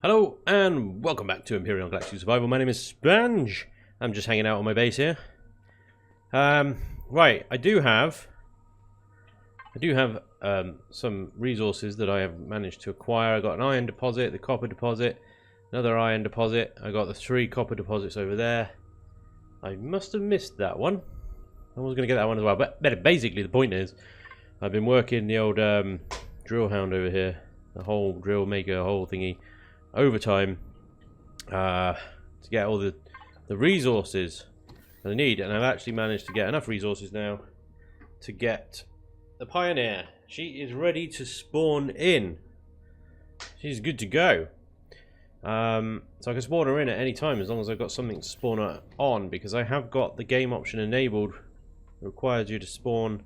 Hello and welcome back to Empyrion Galactic Survival. My name is Spanj. I'm just hanging out on my base here. Right, I do have some resources that I have managed to acquire. I got an iron deposit, the copper deposit, another iron deposit. I got the 3 copper deposits over there. I must have missed that one. I was going to get that one as well. But basically, the point is, I've been working the old drill hound over here, the whole drill maker, whole thingy, overtime to get all the resources that I need, and I've actually managed to get enough resources now to get the Pioneer. She is ready to spawn in. She's good to go. So I can spawn her in at any time as long as I've got something to spawn her on, because I have got the game option enabled. It requires you to spawn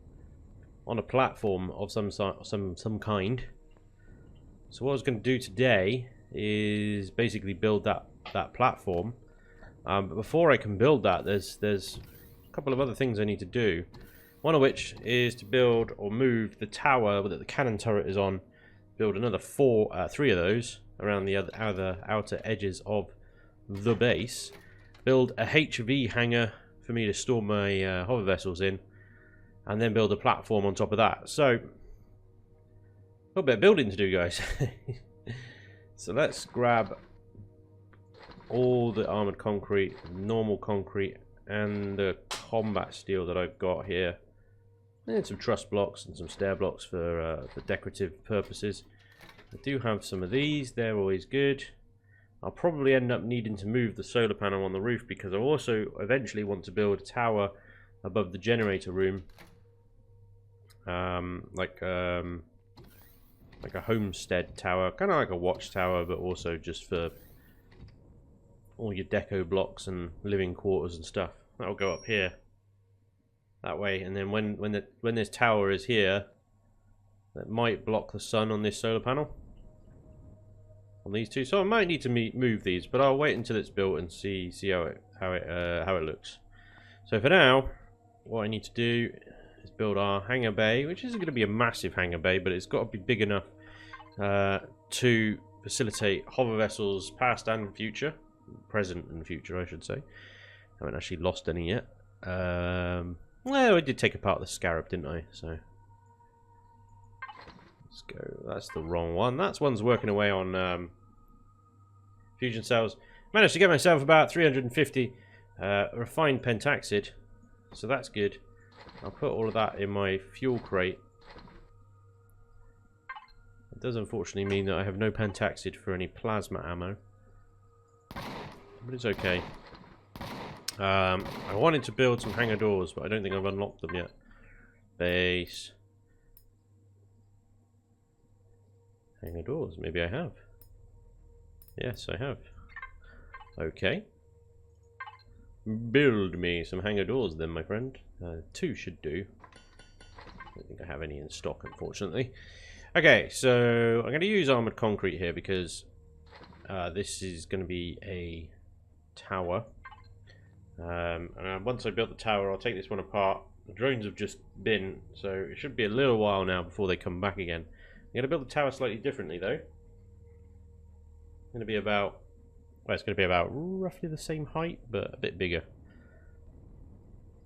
on a platform of some kind. So what I was going to do today is basically build that platform. But before I can build that, there's a couple of other things I need to do. One of which is to build or move the tower that the cannon turret is on. Build another 3 of those around the other outer edges of the base. Build a HV hangar for me to store my hover vessels in, and then build a platform on top of that. So a little bit of building to do, guys. So let's grab all the armored concrete, normal concrete, and the combat steel that I've got here, and some truss blocks and some stair blocks for decorative purposes. I do have some of these; they're always good. I'll probably end up needing to move the solar panel on the roof, because I also eventually want to build a tower above the generator room, like a homestead tower, kind of like a watchtower, but also just for all your deco blocks and living quarters and stuff. That'll go up here that way, and then when this tower is here, that might block the sun on this solar panel on these two. So I might need to move these, but I'll wait until it's built and see how it looks. So for now, what I need to do is build our hangar bay, which isn't going to be a massive hangar bay, but it's got to be big enough to facilitate hover vessels past and future, present and future, I should say. I haven't actually lost any yet. Well, I did take apart the scarab, didn't I? So let's go. That's the wrong one. That one's working away on fusion cells. Managed to get myself about 350 refined pentaxid, so that's good. I'll put all of that in my fuel crate. It does unfortunately mean that I have no pentaxid for any plasma ammo, but it's okay. I wanted to build some hangar doors, but I don't think I've unlocked them yet. Base. Hangar doors, maybe I have. Yes, I have. Okay. Build me some hangar doors then, my friend. 2 should do. I don't think I have any in stock, unfortunately. Okay, so I'm going to use armored concrete here because this is going to be a tower. And once I built the tower, I'll take this one apart. The drones have just been, so it should be a little while now before they come back again. I'm going to build the tower slightly differently, though. It's going to be about, well, it's going to be about roughly the same height, but a bit bigger.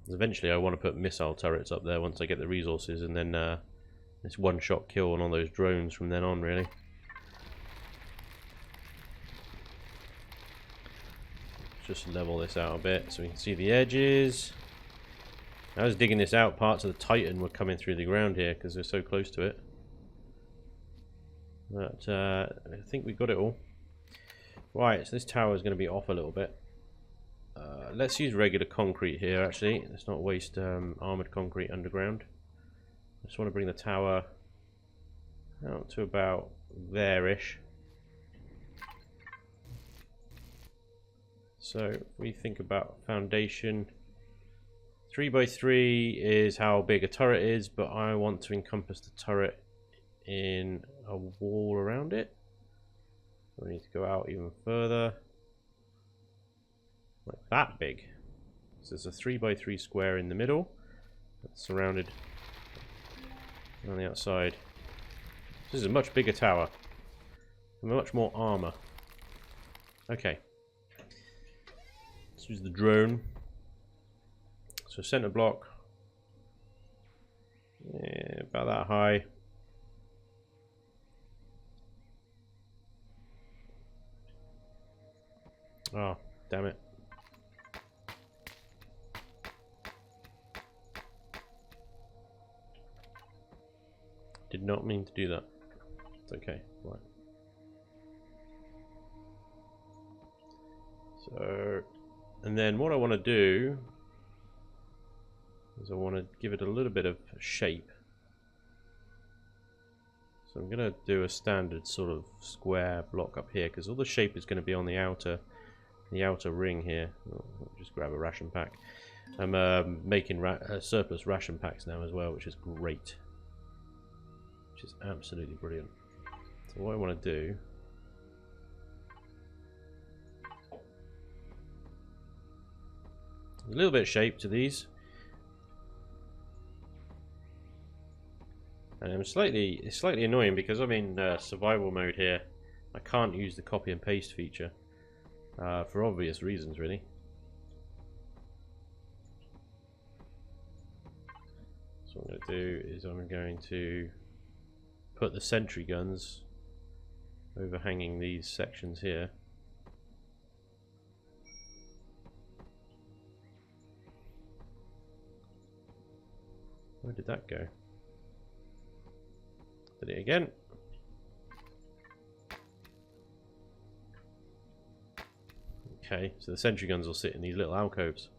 Eventually, I want to put missile turrets up there once I get the resources, and then this one-shot kill on all those drones from then on, really. Just level this out a bit so we can see the edges. I was digging this out, parts of the Titan were coming through the ground here because they're so close to it. But I think we got it all. Right, so this tower is going to be off a little bit. Let's use regular concrete here, actually. Let's not waste armoured concrete underground. I just want to bring the tower out to about there-ish. So if we think about foundation, 3x3 is how big a turret is, but I want to encompass the turret in a wall around it. We need to go out even further, like that big. So there's a 3x3 square in the middle, that's surrounded on the outside. This is a much bigger tower, and much more armor. Okay. Let's use the drone. So center block. Yeah, about that high. Oh, damn it. Did not mean to do that. It's okay. Right. So, and then what I want to do is I want to give it a little bit of shape. So I'm going to do a standard sort of square block up here because all the shape is going to be on the outer ring here. I'll just grab a ration pack. I'm making surplus ration packs now as well, which is great. Which is absolutely brilliant. So what I want to do a little bit of shape to these, and it's slightly annoying because I'm in survival mode here. I can't use the copy and paste feature for obvious reasons, really. So what I'm going to do is I'm going to put the sentry guns overhanging these sections here. Where did that go? Did it again? Okay, so the sentry guns will sit in these little alcoves.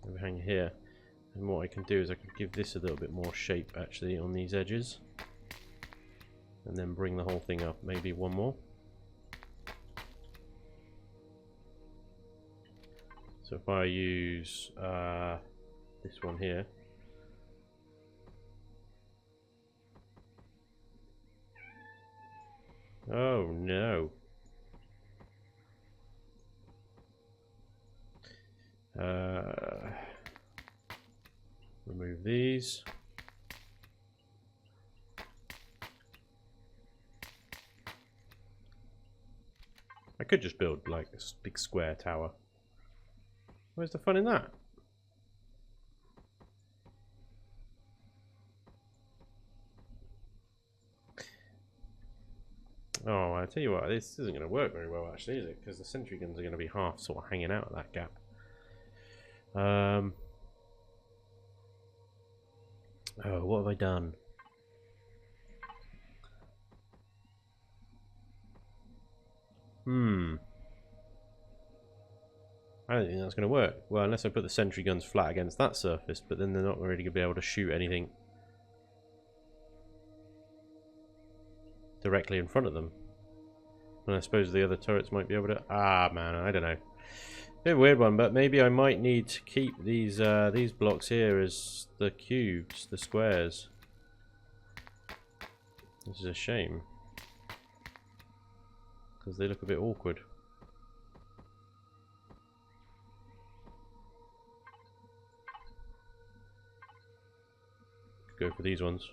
Overhang here. And what I can do is I can give this a little bit more shape actually on these edges. And then bring the whole thing up, maybe one more. So if I use this one here. Oh no. Remove these. I could just build like a big square tower. Where's the fun in that? Oh, I tell you what, this isn't going to work very well actually, is it? Because the sentry guns are going to be half sort of hanging out of that gap. Oh, what have I done? I don't think that's going to work. Well, unless I put the sentry guns flat against that surface, but then they're not really going to be able to shoot anything directly in front of them. And I suppose the other turrets might be able to... Ah, man, I don't know. Bit of a weird one, but maybe I might need to keep these blocks here as the cubes, the squares. This is a shame. Because they look a bit awkward. Could go for these ones.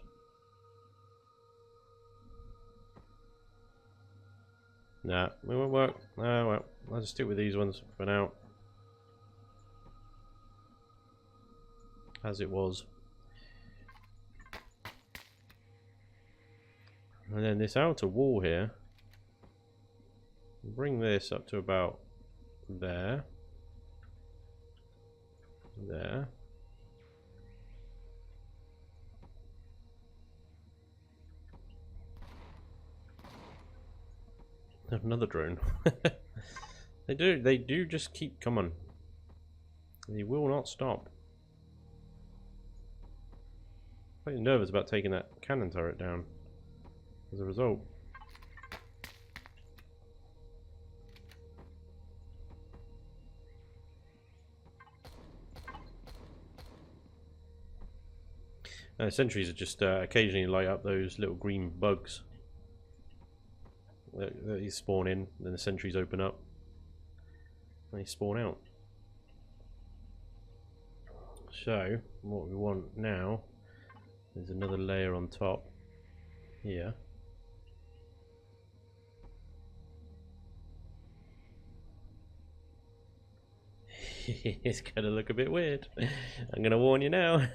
Nah, it won't work. Oh well, I'll just stick with these ones for now. As it was. And then this outer wall here, bring this up to about there. There. Another drone. They do just keep, come on. They will not stop. I'm quite nervous about taking that cannon turret down as a result. Sentries are just occasionally light up those little green bugs that you spawn in, then the sentries open up and they spawn out. So what we want now is another layer on top here. It's gonna look a bit weird. I'm gonna warn you now.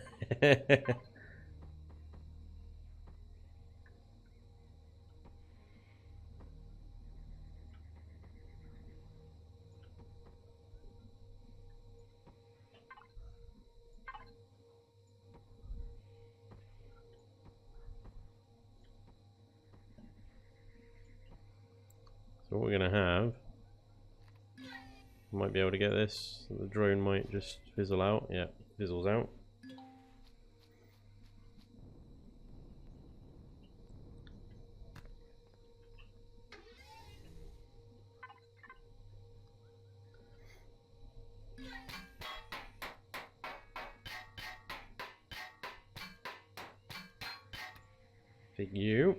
So what we're gonna have, might be able to get this. The drone might just fizzle out. Yeah, fizzles out. Big you.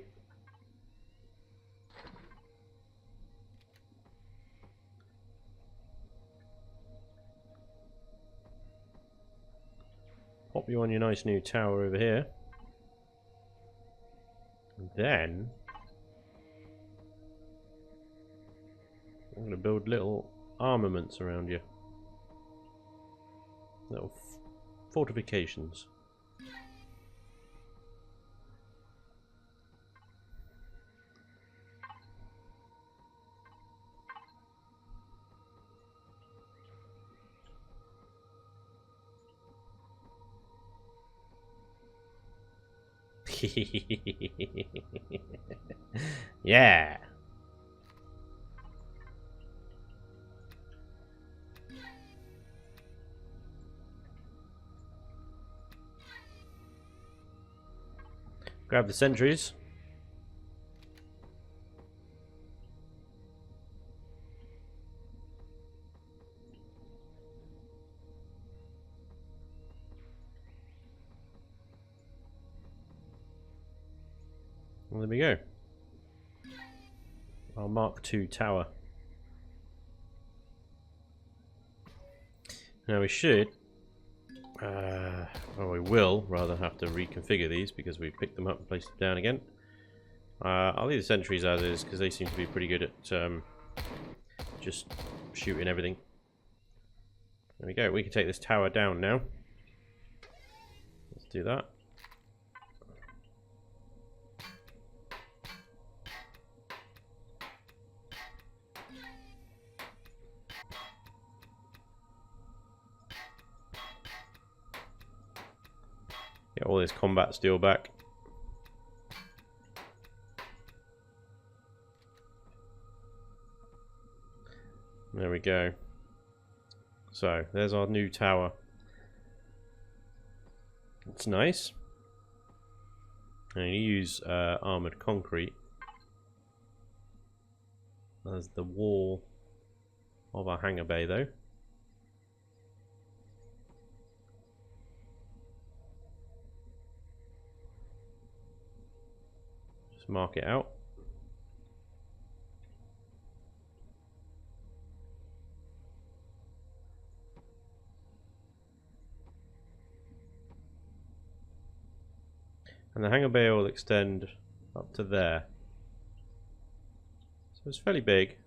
Pop you on your nice new tower over here. And then I'm going to build little armaments around you. Little fortifications. Yeah. Grab the sentries. Well, there we go. Our Mark II tower. Now we should, well, we will rather have to reconfigure these because we've picked them up and placed them down again. I'll leave the sentries as is because they seem to be pretty good at just shooting everything. There we go. We can take this tower down now. Let's do that. Get all this combat steel back. There we go. So, there's our new tower. It's nice. And you use armoured concrete as the wall of our hangar bay, though. Just mark it out. And the hangar bay will extend up to there. So it's fairly big.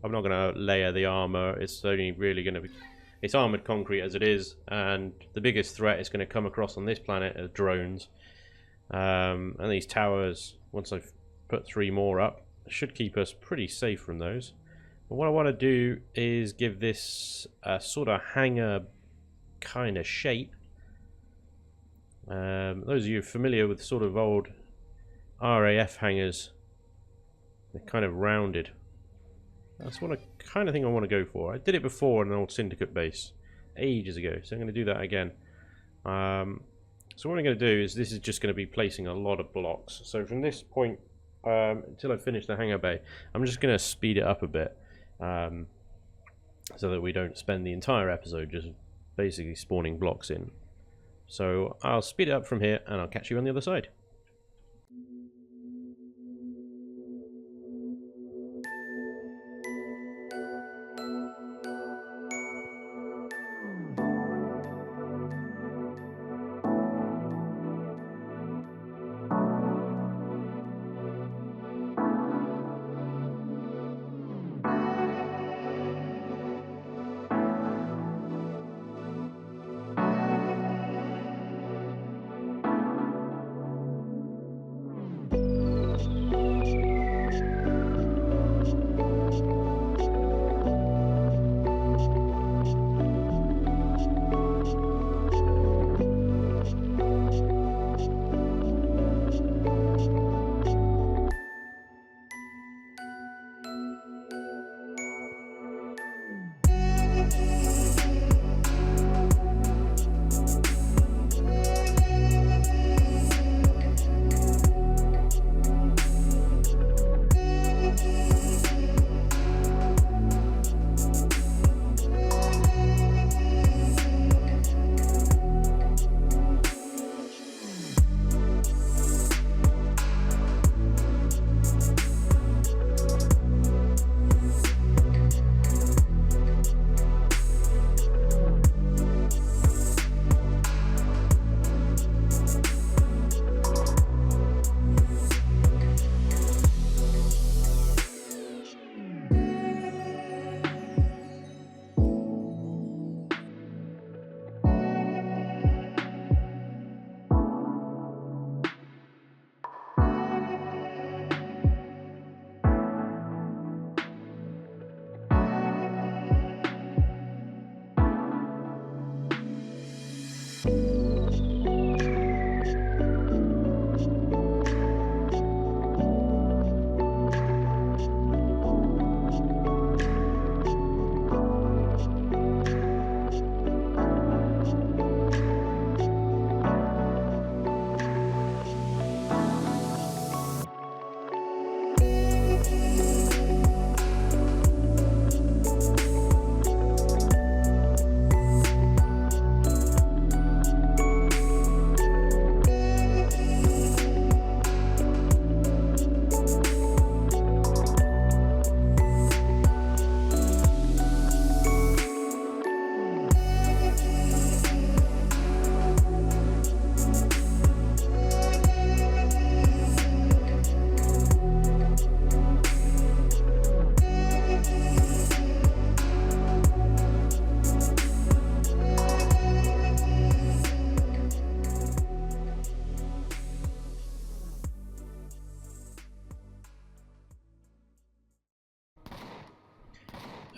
I'm not going to layer the armor. It's only really going to be... It's armored concrete as it is. And the biggest threat is going to come across on this planet are drones. And these towers, once I've put 3 more up, should keep us pretty safe from those. But what I want to do is give this a sort of hangar kind of shape. Those of you familiar with sort of old RAF hangars, they're kind of rounded. That's what kind of thing I want to go for. I did it before in an old Syndicate base ages ago, so I'm going to do that again. So what I'm going to do is this is just going to be placing a lot of blocks. So from this point until I finish the hangar bay, I'm just going to speed it up a bit so that we don't spend the entire episode just basically spawning blocks in. So I'll speed it up from here and I'll catch you on the other side.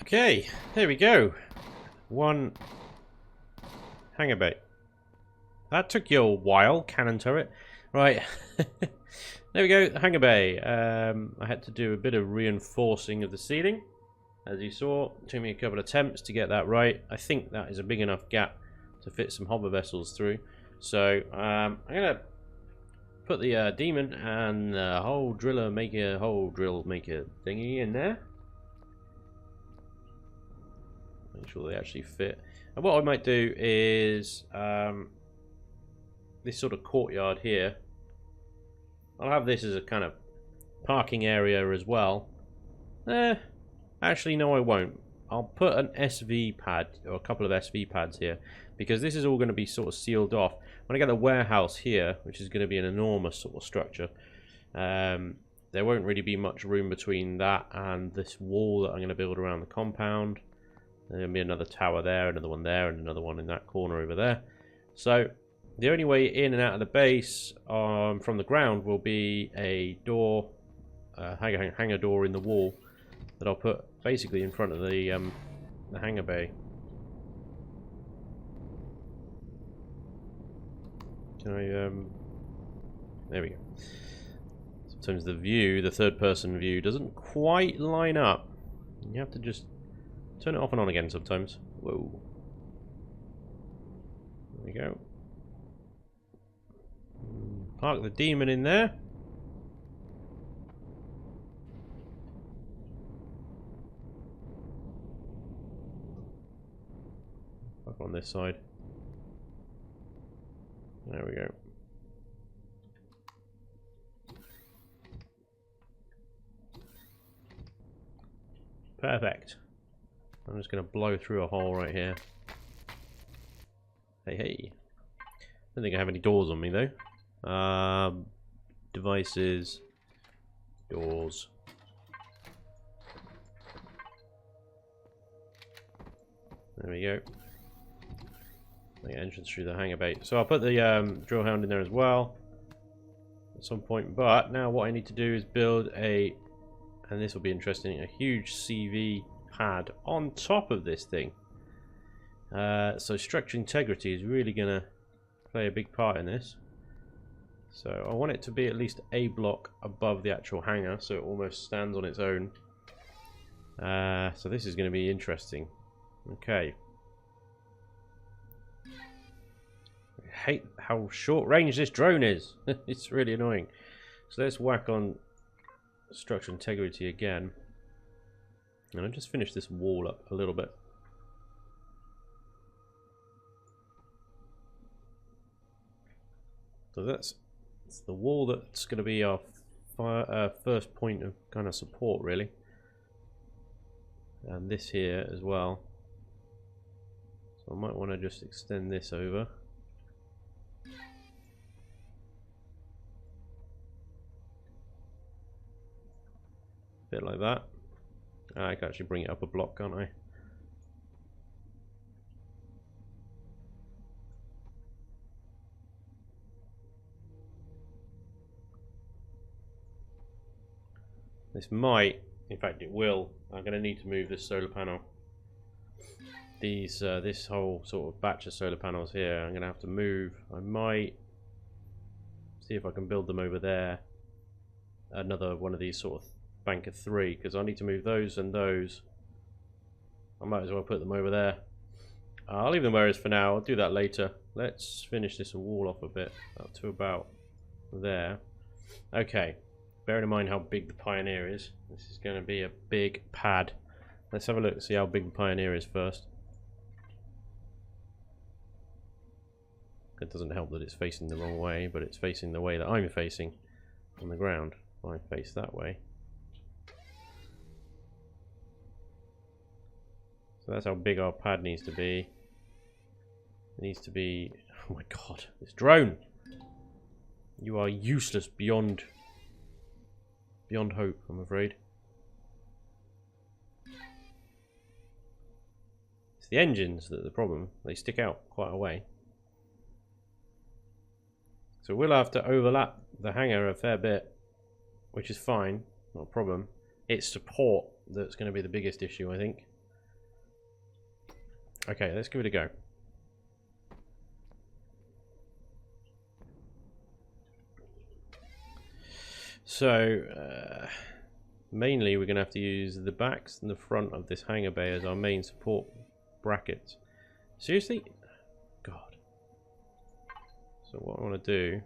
Okay, there we go. One hangar bay. That took you a while, cannon turret. Right, there we go, hangar bay. I had to do a bit of reinforcing of the ceiling. As you saw, it took me a couple of attempts to get that right. I think that is a big enough gap to fit some hover vessels through. So I'm gonna put the demon and the hole drill maker thingy in there. Make sure they actually fit. And what I might do is this sort of courtyard here. I'll have this as a kind of parking area as well. Actually, no, I won't. I'll put an SV pad or a couple of SV pads here because this is all going to be sort of sealed off. When I get the warehouse here, which is going to be an enormous sort of structure, there won't really be much room between that and this wall that I'm going to build around the compound. There's going to be another tower there, another one there, and another one in that corner over there. So the only way in and out of the base from the ground will be a door, hangar door in the wall that I'll put basically in front of the hangar bay. Can I? There we go. Sometimes the view, the third-person view, doesn't quite line up. You have to just turn it off and on again sometimes. Whoa. There we go. Park the demon in there. Back on this side. There we go. Perfect. I'm just going to blow through a hole right here. Hey, hey. Don't think I have any doors on me though. Devices. Doors. There we go. The entrance through the hangar bay. So I'll put the drill hound in there as well at some point. But now what I need to do is build a, and this will be interesting, a huge CV pad on top of this thing. So structure integrity is really going to play a big part in this. So I want it to be at least a block above the actual hangar, so it almost stands on its own. So this is going to be interesting. Okay. I hate how short range this drone is. It's really annoying. So let's whack on structural integrity again. And I'll just finish this wall up a little bit. So that's the wall that's going to be our first point of kind of support, really. And this here as well. So I might want to just extend this over. Bit like that. I can actually bring it up a block, can't I? This might, in fact it will, I'm going to need to move this solar panel. These, this whole sort of batch of solar panels here, I'm going to have to move. I might see if I can build them over there. Another one of these sort of bank of 3, because I need to move those and those. I might as well put them over there. I'll leave them where it is for now. I'll do that later. Let's finish this wall off a bit, up to about there. Okay, bearing in mind how big the Pioneer is, this is going to be a big pad. Let's have a look and see how big the Pioneer is first. It doesn't help that it's facing the wrong way, but it's facing the way that I'm facing on the ground. If I face that way. So that's how big our pad needs to be. It needs to be... Oh my god, this drone! You are useless beyond hope, I'm afraid. It's the engines that are the problem. They stick out quite a way. So we'll have to overlap the hangar a fair bit, which is fine, not a problem. It's support that's going to be the biggest issue, I think. Okay, let's give it a go. So, mainly we're going to have to use the backs and the front of this hangar bay as our main support brackets. Seriously? God. So what I want to do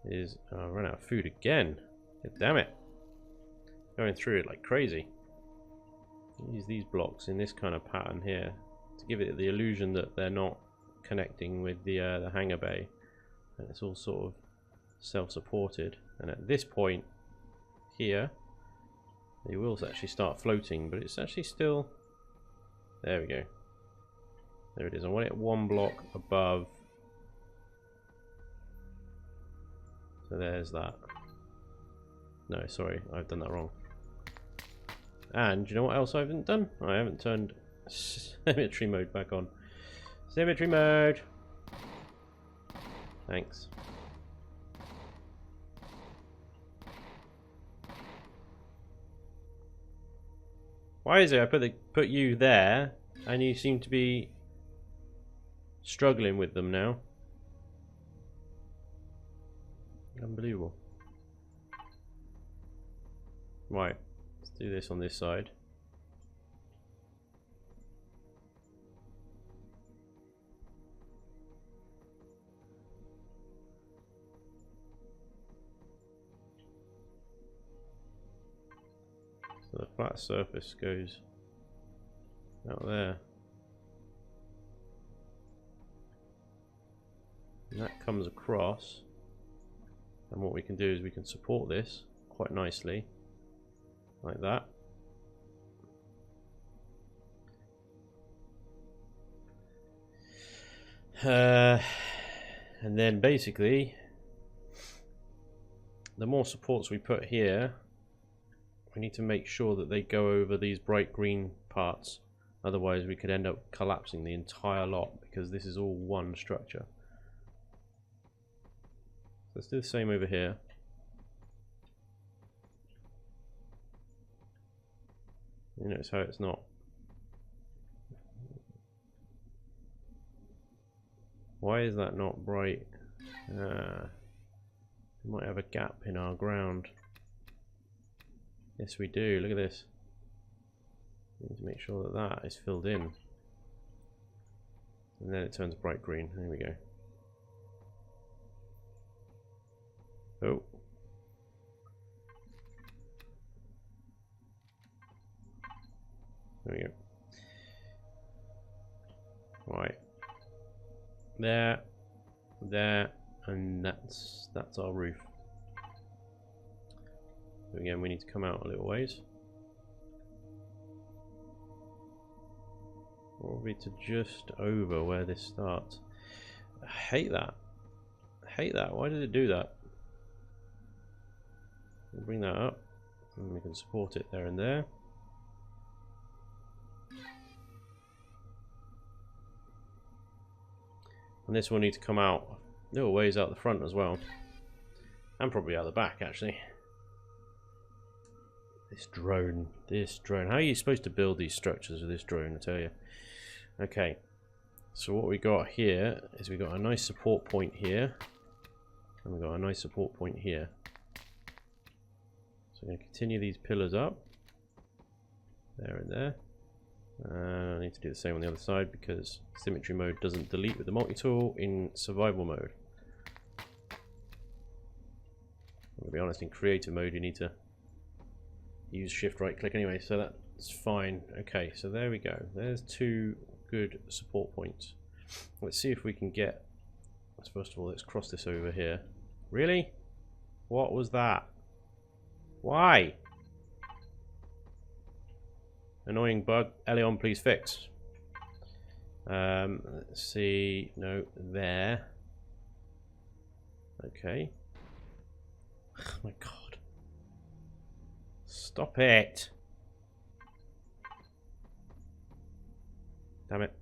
is... Oh, I ran out of food again. God damn it. Going through it like crazy. Use these blocks in this kind of pattern here to give it the illusion that they're not connecting with the hangar bay, and it's all sort of self-supported. And at this point here, they will actually start floating, but it's actually still... There we go. There it is. I want it one block above. So there's that. No, sorry, I've done that wrong. And do you know what else I haven't done? I haven't turned symmetry mode back on. Symmetry mode! Thanks. Why is it I put you there and you seem to be struggling with them now? Unbelievable. Right, let's do this on this side. So the flat surface goes out there. And that comes across. And what we can do is we can support this quite nicely. Like that. And then basically, the more supports we put here, we need to make sure that they go over these bright green parts. Otherwise we could end up collapsing the entire lot, because this is all one structure. Let's do the same over here. You notice how it's not. Why is that not bright? We might have a gap in our ground. Yes, we do. Look at this. We need to make sure that that is filled in. And then it turns bright green. There we go. Oh. There we go. Right. There. There. And that's our roof. So again, we need to come out a little ways. Probably to just over where this starts. I hate that. I hate that. Why did it do that? We'll bring that up. And we can support it there and there. And this will need to come out little ways out the front as well. And probably out the back, actually. This drone. How are you supposed to build these structures with this drone, I tell you? Okay. So what we got here is we got a nice support point here. And we got a nice support point here. So I'm going to continue these pillars up. There and there. I need to do the same on the other side because symmetry mode doesn't delete with the multi-tool in survival mode. To be honest, in creative mode you need to use shift right click anyway, so that's fine. Okay, so there we go. There's two good support points. Let's see if we can get, first of all, let's cross this over here. Really? What was that? Why? Annoying bug. Elion, please fix. Let's see. No, there. Okay. Oh my god. Stop it. Damn it.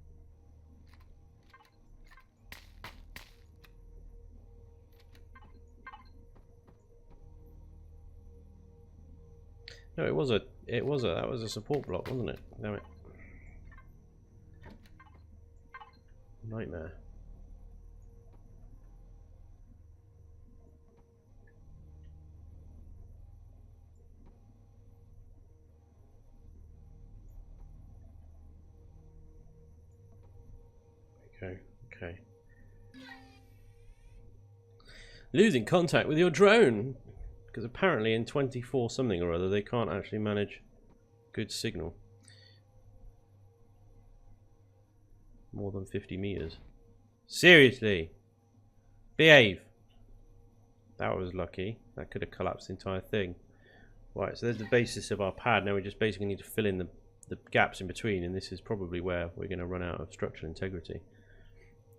No, that was a support block, wasn't it? Damn it. Nightmare. Okay. Losing contact with your drone. Because apparently in 24 something or other they can't actually manage good signal. More than 50 meters. Seriously? Behave! That was lucky. That could have collapsed the entire thing. Right, so there's the basis of our pad. Now we just basically need to fill in the gaps in between, and this is probably where we're going to run out of structural integrity.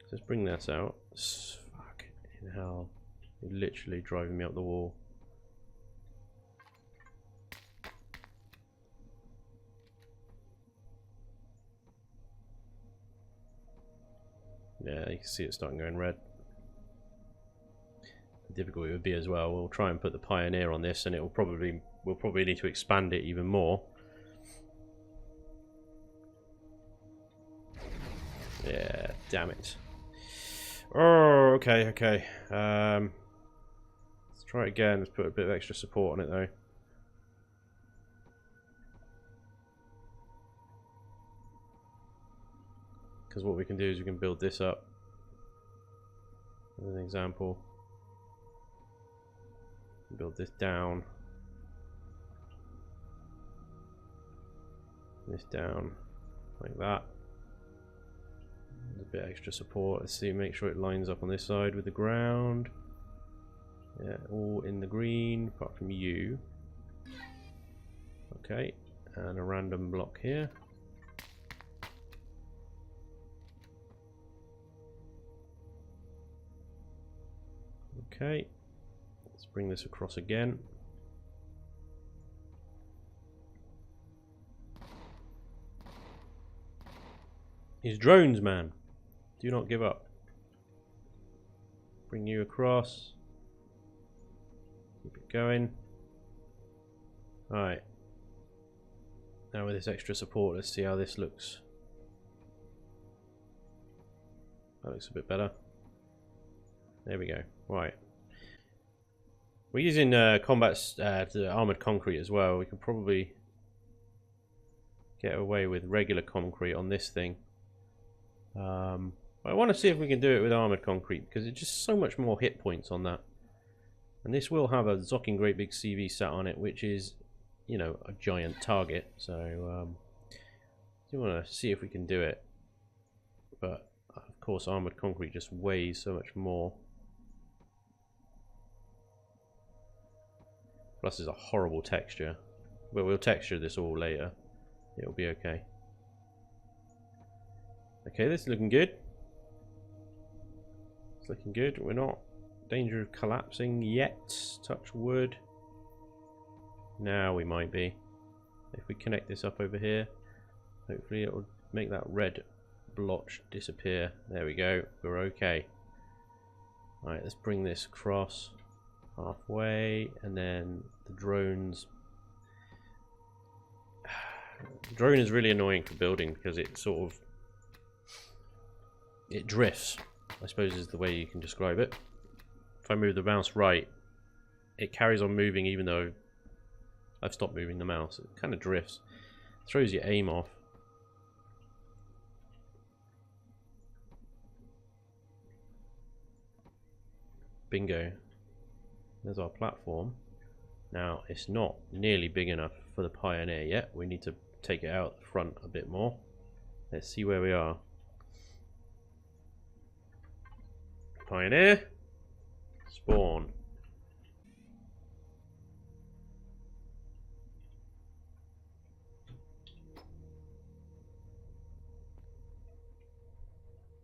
So let's bring that out. Fuck in hell. You're literally driving me up the wall. Yeah, you can see it starting going red. The difficulty would be as well, we'll try and put the Pioneer on this and we'll probably need to expand it even more. Yeah, damn it. Oh, okay. Let's try it again. Let's put a bit of extra support on it though. Because what we can do is we can build this up as an example. Build this down. This down like that. A bit extra support. Let's see, make sure it lines up on this side with the ground. Yeah, all in the green apart from you. Okay, and a random block here. Okay, let's bring this across again. These drones, man. Do not give up. Bring you across. Keep it going. Alright. Now with this extra support, let's see how this looks. That looks a bit better. There we go. Right. We're using armoured concrete as well. We can probably get away with regular concrete on this thing. I want to see if we can do it with armoured concrete, because it's just so much more hit points on that. And this will have a Zocking Great Big CV sat on it, which is, you know, a giant target. So, I want to see if we can do it. But, of course, armoured concrete just weighs so much more. Plus, it's a horrible texture. But we'll texture this all later. It'll be okay. Okay, this is looking good. It's looking good. We're not in danger of collapsing yet. Touch wood. Now we might be. If we connect this up over here, hopefully it will make that red blotch disappear. There we go. We're okay. Alright, let's bring this across halfway, and then the drones. The drone is really annoying for building because it sort of drifts, I suppose is the way you can describe it. If I move the mouse right, it carries on moving even though I've stopped moving the mouse. It kind of drifts. Throws your aim off. Bingo. There's our platform. Now, it's not nearly big enough for the Pioneer yet. We need to take it out the front a bit more. Let's see where we are. Pioneer. Spawn.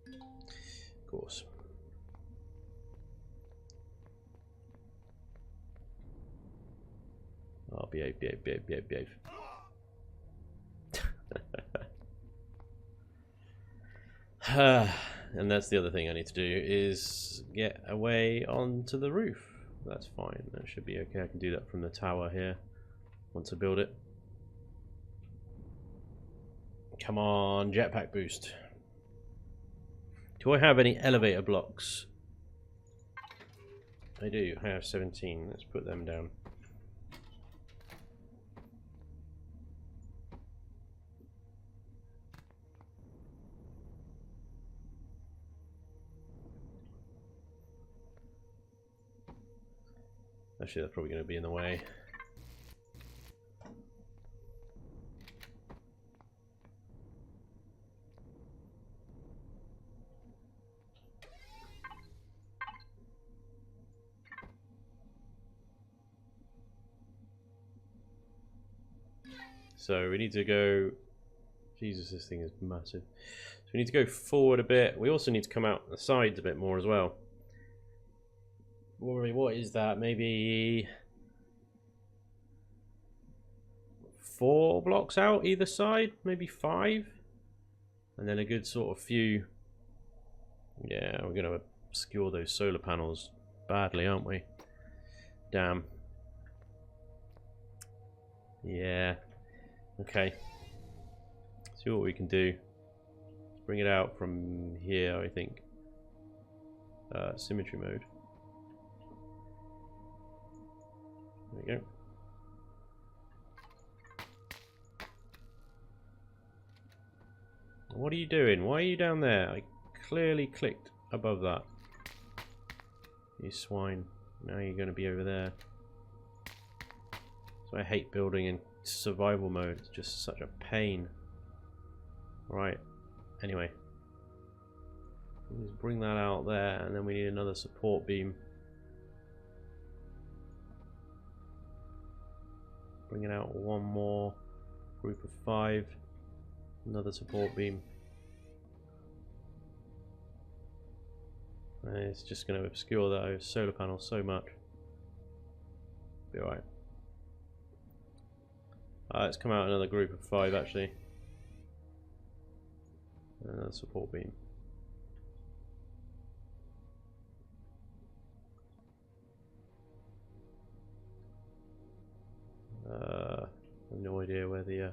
Of course. Oh, behave. And that's the other thing I need to do, is get away onto the roof. That's fine. That should be okay. I can do that from the tower here once I build it. Come on, jetpack boost. Do I have any elevator blocks? I do. I have 17. Let's put them down. Actually, that's probably going to be in the way. So we need to go... Jesus, this thing is massive. So we need to go forward a bit. We also need to come out the sides a bit more as well. What is that? Maybe 4 blocks out either side? Maybe 5? And then a good sort of few... Yeah, we're going to obscure those solar panels badly, aren't we? Damn. Yeah. Okay. See what we can do. Let's bring it out from here, I think. Symmetry mode. There we go. What are you doing? Why are you down there? I clearly clicked above that. You swine. Now you're going to be over there. So I hate building in survival mode. It's just such a pain. Right. Anyway. Let's bring that out there, and then we need another support beam. Bringing out one more group of 5. Another support beam. And it's just going to obscure those solar panels so much. Be alright. Let's come out another group of 5 actually. Another support beam. I have no idea where the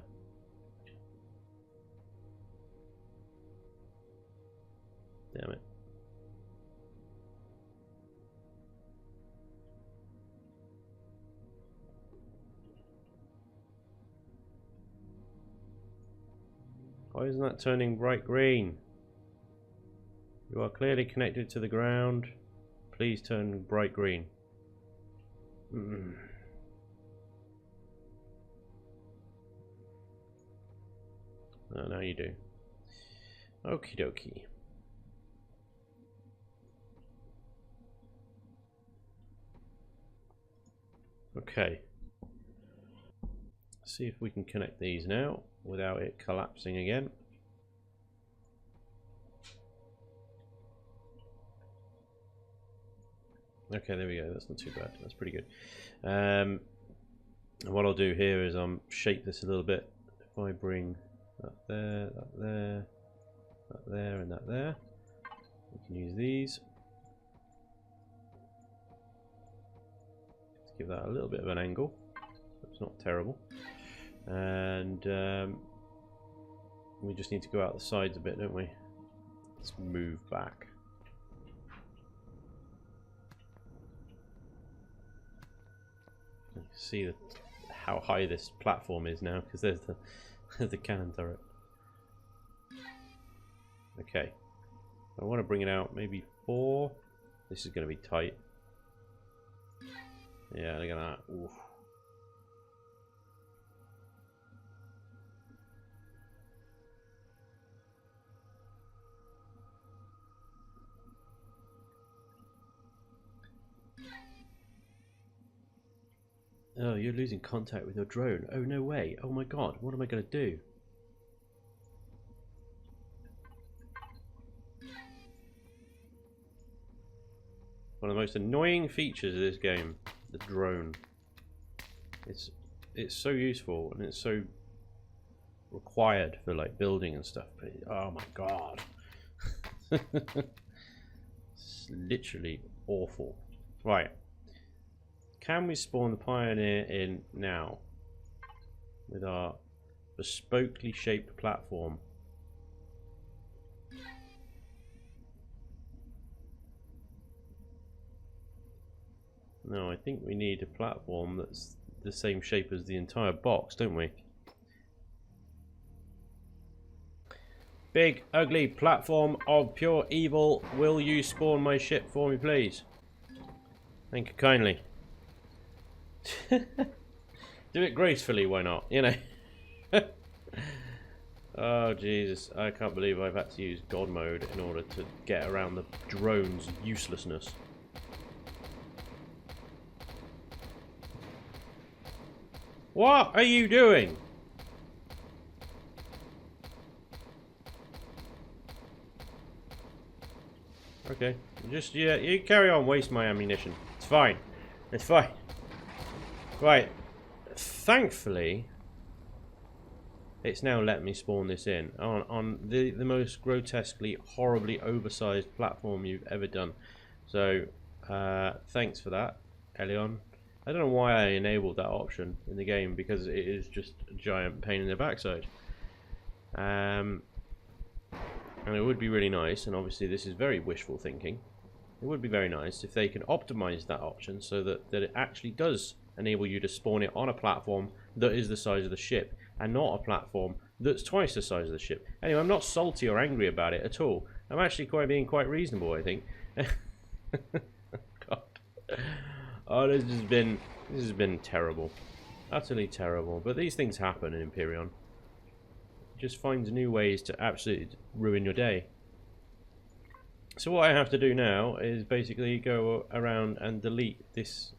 damn it. Why isn't that turning bright green? You are clearly connected to the ground. Please turn bright green. Oh, now you do. Okie dokie. Okay. See if we can connect these now without it collapsing again. Okay, there we go. That's not too bad. That's pretty good. And what I'll do here is shape this a little bit. If I bring that there, that there, that there, and that there, we can use these. Let's give that a little bit of an angle. So it's not terrible. And we just need to go out the sides a bit, don't we? Let's move back. See how high this platform is now, because there's the cannon turret. Okay, I want to bring it out maybe 4. This is going to be tight. Yeah, look at that. Oof. Oh, you're losing contact with your drone. Oh, no way. Oh my god, what am I going to do? One of the most annoying features of this game, the drone. It's so useful and it's so required for like building and stuff, but oh my god. It's literally awful. Right. Can we spawn the Pioneer in now with our bespokely shaped platform? No, I think we need a platform that's the same shape as the entire box, don't we? Big, ugly platform of pure evil. Will you spawn my ship for me, please? Thank you kindly. Do it gracefully, why not? You know. Oh Jesus, I can't believe I've had to use God mode in order to get around the drone's uselessness. What are you doing? Okay, just yeah, you carry on, waste my ammunition. It's fine. It's fine. Right, thankfully, it's now let me spawn this in on the most grotesquely, horribly oversized platform you've ever done. So, thanks for that, Elion. I don't know why I enabled that option in the game, because it is just a giant pain in the backside. And it would be really nice, and obviously this is very wishful thinking, it would be very nice if they can optimize that option so that it actually does enable you to spawn it on a platform that is the size of the ship and not a platform that's twice the size of the ship. Anyway, I'm not salty or angry about it at all. I'm actually being quite reasonable, I think. God. Oh, this has been terrible. Utterly terrible. But these things happen in Empyrion. It just finds new ways to absolutely ruin your day. So what I have to do now is basically go around and delete this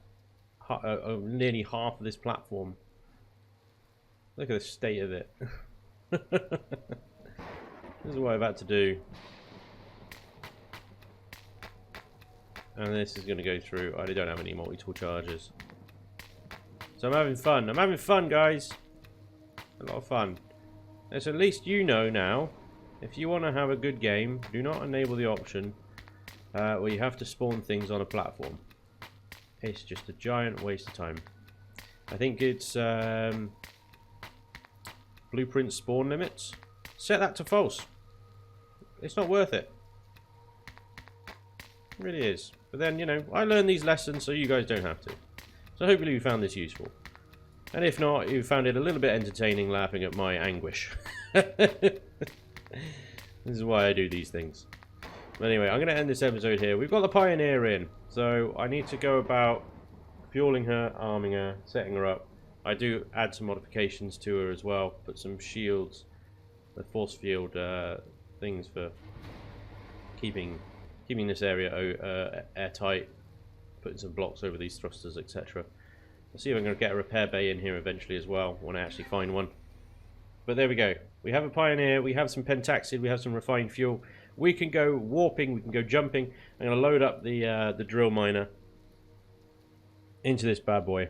nearly half of this platform. Look at the state of it. This is what I've had to do. And this is going to go through. I don't have any multi-tool charges. So I'm having fun. I'm having fun, guys. A lot of fun. And so at least you know now, if you want to have a good game, do not enable the option where you have to spawn things on a platform. It's just a giant waste of time. I think it's blueprint spawn limits. Set that to false. It's not worth it. It really is. But then, you know, I learned these lessons so you guys don't have to. So hopefully you found this useful. And if not, you found it a little bit entertaining laughing at my anguish. This is why I do these things. But anyway, I'm going to end this episode here. We've got the Pioneer in, so I need to go about fueling her, arming her, setting her up. I do add some modifications to her as well. Put some shields, the force field things for keeping this area airtight. Putting some blocks over these thrusters, etc. I'll see if I'm going to get a repair bay in here eventually as well, when I actually find one. But there we go. We have a Pioneer, we have some pentaxid, we have some refined fuel. We can go warping, we can go jumping. I'm going to load up the drill miner into this bad boy.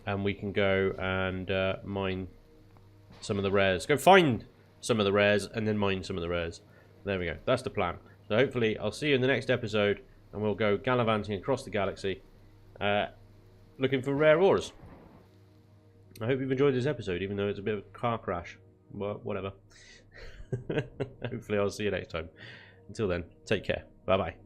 And we can go and mine some of the rares. Go find some of the rares and then mine some of the rares. There we go. That's the plan. So hopefully I'll see you in the next episode. And we'll go gallivanting across the galaxy, looking for rare ores. I hope you've enjoyed this episode, even though it's a bit of a car crash. Well, whatever. Hopefully I'll see you next time. Until then, take care. Bye-bye.